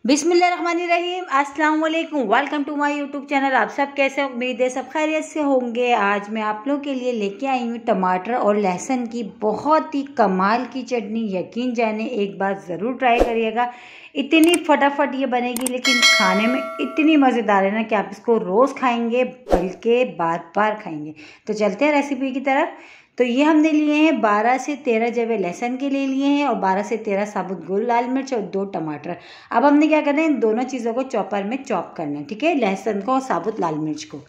बिस्मिल्लाहिर्रहमानिर्रहीम। अस्सलाम वालेकुम। Welcome to my YouTube channel. आप सब कैसे हो? उम्मीद है सब खैरियत से होंगे। आज मैं आप लोगों के लिए लेके आई हूँ टमाटर और लहसुन की बहुत ही कमाल की चटनी। यकीन जाने एक बार ज़रूर ट्राई करिएगा। इतनी फटाफट ये बनेगी लेकिन खाने में इतनी मज़ेदार है ना कि आप इसको रोज़ खाएंगे बल्कि बार बार खाएंगे। तो चलते हैं रेसिपी की तरफ। तो ये हमने लिए हैं 12 से 13 जवे लहसुन के लिए लिए हैं और 12 से 13 साबुत गोल लाल मिर्च और 2 टमाटर। अब हमने क्या करना है, इन दोनों चीज़ों को चॉपर में चॉप करना है। ठीक है, लहसुन को और साबुत लाल मिर्च को।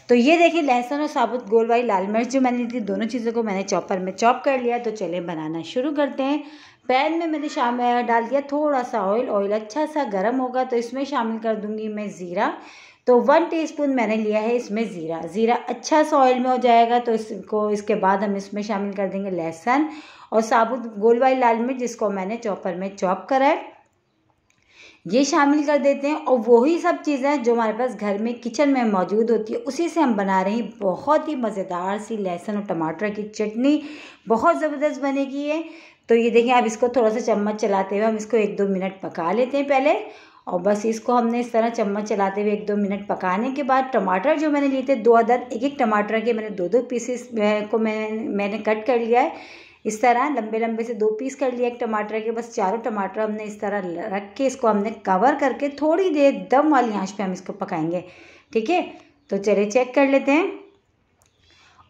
तो ये देखिए लहसुन और साबुत गोल वाली लाल मिर्च जो मैंने ली थी, दोनों चीज़ों को मैंने चॉपर में चॉप कर लिया। तो चले बनाना शुरू करते हैं। पैन में मैंने डाल दिया थोड़ा सा ऑयल। ऑयल अच्छा सा गर्म होगा तो इसमें शामिल कर दूंगी मैं ज़ीरा। तो 1 टीस्पून मैंने लिया है इसमें ज़ीरा। ज़ीरा अच्छा सा ऑयल में हो जाएगा तो इसके बाद हम इसमें शामिल कर देंगे लहसुन और साबुत गोल वाली लाल मिर्च जिसको मैंने चॉपर में चॉप करा है, ये शामिल कर देते हैं। और वही सब चीज़ें जो हमारे पास घर में किचन में मौजूद होती है उसी से हम बना रहे हैं बहुत ही मज़ेदार सी लहसुन और टमाटर की चटनी। बहुत ज़बरदस्त बनेगी ये। तो ये देखिए, अब इसको थोड़ा सा चम्मच चलाते हुए हम इसको 1-2 मिनट पका लेते हैं पहले। और बस इसको हमने इस तरह चम्मच चलाते हुए 1-2 मिनट पकाने के बाद टमाटर जो मैंने लिए थे 2 अदद, एक टमाटर के मैंने 2-2 पीसेस को मैंने कट कर लिया है। इस तरह लंबे लंबे से 2 पीस कर लिया एक टमाटर के। बस चारों टमाटर हमने इस तरह रख के इसको हमने कवर करके थोड़ी देर दम वाली आंच पे हम इसको पकाएंगे। ठीक है, तो चलिए चेक कर लेते हैं।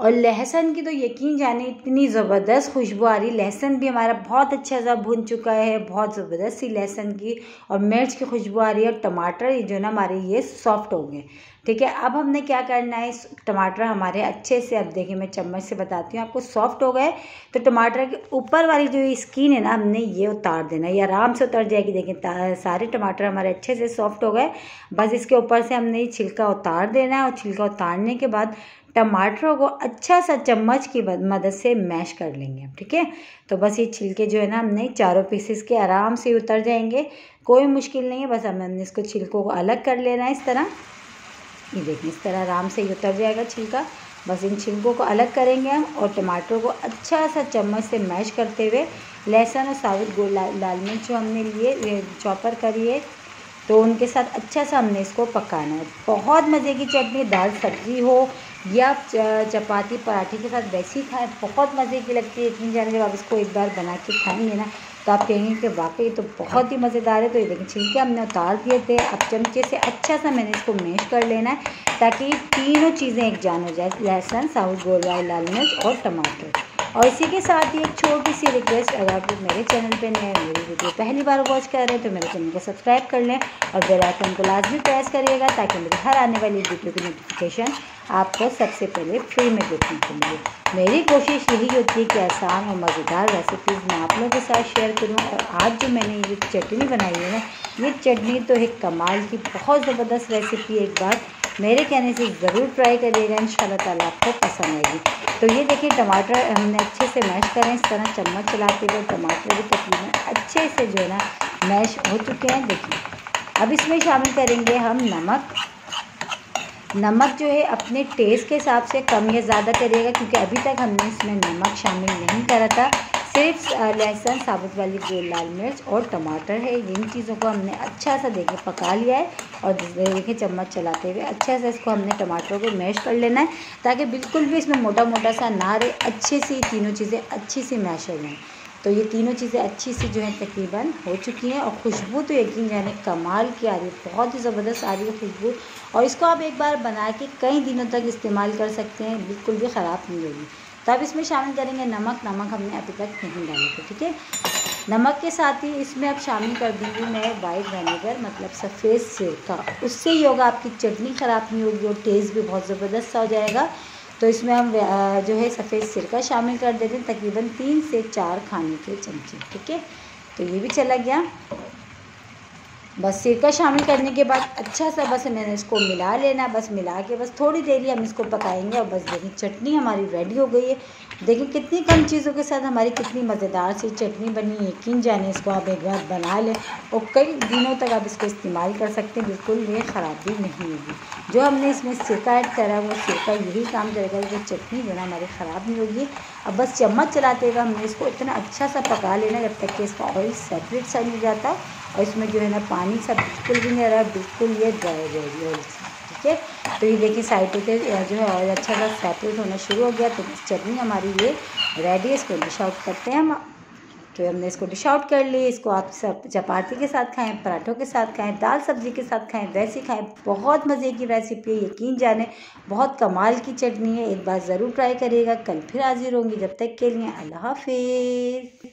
और लहसुन की तो यकीन जाने इतनी ज़बरदस्त खुशबू आ रही। लहसुन भी हमारा बहुत अच्छा सा भुन चुका है, बहुत ज़बरदस्त सी लहसुन की और मिर्च की खुशबू आ रही है। और टमाटर ये जो ना हमारे ये सॉफ्ट हो गए। ठीक है, अब हमने क्या करना है, टमाटर हमारे अच्छे से, अब देखिए मैं चम्मच से बताती हूँ आपको, सॉफ्ट हो गए। तो टमाटर के ऊपर वाली जो स्किन है ना, हमने ये उतार देना। ये आराम से उतर जाएगी। देखिए सारे टमाटर हमारे अच्छे से सॉफ्ट हो गए। बस इसके ऊपर से हमने ये छिलका उतार देना है। और छिलका उतारने के बाद टमाटरों को अच्छा सा चम्मच की मदद से मैश कर लेंगे। ठीक है, तो बस ये छिलके जो है ना हमने चारों पीसेस के आराम से उतर जाएंगे, कोई मुश्किल नहीं है। बस हमने इसको छिलकों को अलग कर लेना है इस तरह। ये देखिए इस तरह आराम से ही उतर जाएगा छिलका। बस इन छिलकों को अलग करेंगे हम और टमाटरों को अच्छा सा चम्मच से मैश करते हुए लहसुन और साबुत गोल लाल मिर्च जो हमने लिए चॉपर करी है तो उनके साथ अच्छा सा हमने इसको पकाना है। बहुत मज़े की चटनी, दाल सब्जी हो या चपाती पराठे के साथ वैसे ही खाएं, बहुत मज़े की लगती है। इतनी जाने जब आप इसको एक बार बना के खाएंगे ना तो आप कहेंगे कि वाकई तो बहुत ही मज़ेदार है। तो ये देखिए छिलके हमने उतार दिए थे। अब चमचे से अच्छा सा मैंने इसको मैश कर लेना है ताकि तीनों चीज़ें एक जान हो जाए, लहसुन, साबुत गोल वाली लाल मिर्च और टमाटर। और इसी के साथ ही एक छोटी सी रिक्वेस्ट, अगर आप मेरे चैनल पे नए, मेरी वीडियो पहली बार वॉच कर रहे हैं तो मेरे चैनल को सब्सक्राइब कर लें और बेल आइकन को लाजमी प्रेस करिएगा ताकि मेरी हर आने वाली वीडियो की नोटिफिकेशन आपको सबसे पहले फ्री में देखने को मिले। मेरी कोशिश यही होती है कि आसान और मज़ेदार रेसिपीज़ मैं आप लोगों के साथ शेयर करूँ। और आज जो मैंने ये चटनी बनाई है ना, ये चटनी तो एक कमाल की बहुत ज़बरदस्त रेसिपी है। एक बार मेरे कहने से ज़रूर ट्राई करिएगा, इंशाल्लाह ताला आपको पसंद आएगी। तो ये देखिए टमाटर हमने अच्छे से मैश करें इस तरह चम्मच चलाते हुए। टमाटर भी तकरीबन अच्छे से जो है ना मैश हो चुके हैं। देखिए अब इसमें शामिल करेंगे हम नमक। नमक जो है अपने टेस्ट के हिसाब से कम या ज़्यादा करिएगा क्योंकि अभी तक हमने इसमें नमक शामिल नहीं करा था। सिर्फ लहसुन, साबुत वाली गोल लाल मिर्च और टमाटर है, इन चीज़ों को हमने अच्छा सा देखिए पका लिया है। और देखिए चम्मच चलाते हुए अच्छे से इसको हमने टमाटरों को मैश कर लेना है ताकि बिल्कुल भी इसमें मोटा मोटा सा ना रहे, अच्छे से तीनों चीज़ें अच्छी सी मैश हो जाएँ। तो ये तीनों चीज़ें अच्छी सी जो है तकरीबन हो चुकी हैं। और खुशबू तो यकीन जाने कमाल की आ रही है, बहुत ही ज़बरदस्त आ रही है खुशबू। और इसको आप एक बार बना के कई दिनों तक इस्तेमाल कर सकते हैं, बिल्कुल भी ख़राब नहीं होगी। तो अब इसमें शामिल करेंगे नमक। नमक हमने अभी तक नहीं डाले थे। ठीक है, नमक के साथ ही इसमें अब शामिल कर दूँगी मैं वाइट विनेगर, मतलब सफ़ेद सिरका। उससे ही होगा आपकी चटनी ख़राब नहीं होगी और टेस्ट भी बहुत ज़बरदस्त सा हो जाएगा। तो इसमें हम जो है सफ़ेद सिरका शामिल कर देते हैं, तकरीबन 3 से 4 खाने के चमचे। ठीक है, तो ये भी चला गया। बस सिरका शामिल करने के बाद अच्छा सा बस मैंने इसको मिला लेना। बस मिला के बस थोड़ी देर ही हम इसको पकाएंगे। और बस देखिए चटनी हमारी रेडी हो गई है। देखिए कितनी कम चीज़ों के साथ हमारी कितनी मज़ेदार सी चटनी बनी। यकीन जाने इसको आप एक बार बना लें और कई दिनों तक आप इसको इस्तेमाल कर सकते हैं, बिल्कुल ये ख़राब भी नहीं होगी। जो हमने इसमें सिरका ऐड करा वो सिरका यही काम करेगा कि चटनी जो ना हमारी ख़राब नहीं होगी। अब बस चम्मच चलाते हुए हमने इसको इतना अच्छा सा पका लेना जब तक कि इसका ऑयल सेपरेट सा नहीं जाता और इसमें जो है ना पानी सब बिल्कुल भी नहीं आ रहा, बिल्कुल ये ड्राई रहेगी। ठीक है, तो ये देखिए साइड पे जो है ऑयल अच्छा सा सेपरेट होना शुरू हो गया। तो चटनी हमारी ये रेडी है, इसको डिश आउट करते हैं हम। तो हमने इसको डिश आउट कर ली। इसको आप सब चपाती के साथ खाएं, पराठों के साथ खाएं, दाल सब्जी के साथ खाएं, वैसे खाएं। बहुत मज़े की रेसिपी है, यकीन जाने बहुत कमाल की चटनी है। एक बार ज़रूर ट्राई करिएगा। कल फिर हाजिर होंगी, जब तक के लिए अल्लाह हाफिज़।